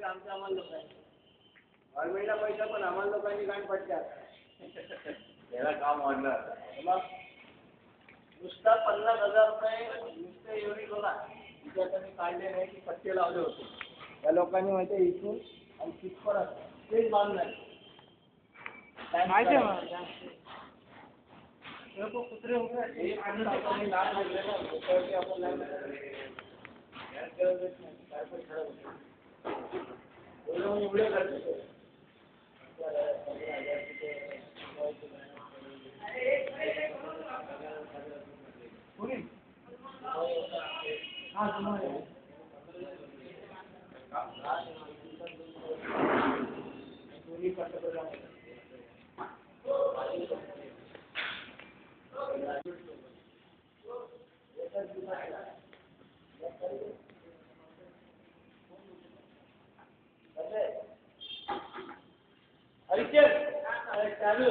रुपये आमच्या आम्हाला लोकांनी गव्हर्नमेंटला पैसा पण आम्हाला लोकांनी गाण पडतात. त्याला काम वाढलं मग नुसता 50,000 रुपये नुसते एवढी बघा विद्यार्थ्यांनी काढले नाही की पट्टे लावले होते. या लोकांनी माहिती आहे इथून आणि तिथपर्यंत तेच बांधणार माहिती आहे. कुत्रे वगैरे आपण लहान लागले ना लोकांची आपण लहान एवढे करते अरे चालू